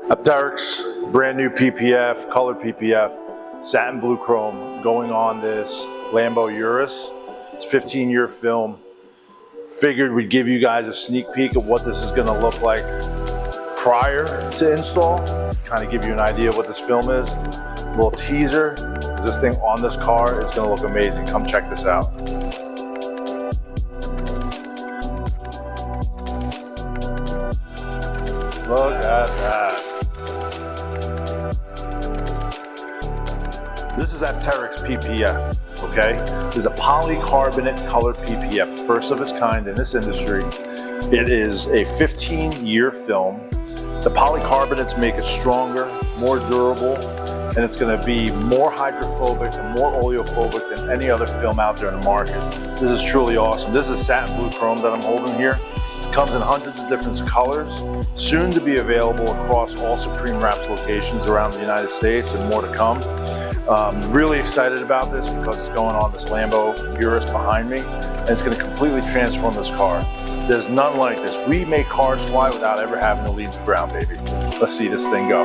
Apterix, brand new PPF, color PPF, satin blue chrome, going on this Lambo Urus. It's 15-year film. Figured we'd give you guys a sneak peek of what this is gonna look like prior to install, kind of give you an idea of what this film is. A little teaser, is this thing on this car is gonna look amazing. Come check this out. Look at that. This is Apterix PPF, okay? This is a polycarbonate color PPF, first of its kind in this industry. It is a 15-year film. The polycarbonates make it stronger, more durable, and it's gonna be more hydrophobic and more oleophobic than any other film out there in the market. This is truly awesome. This is a satin blue chrome that I'm holding here. Comes in hundreds of different colors, soon to be available across all Supreme Wraps locations around the United States and more to come. Really excited about this because it's going on this Lambo Urus behind me, and it's going to completely transform this car. There's none like this. We make cars fly without ever having to leave the ground, baby. Let's see this thing go.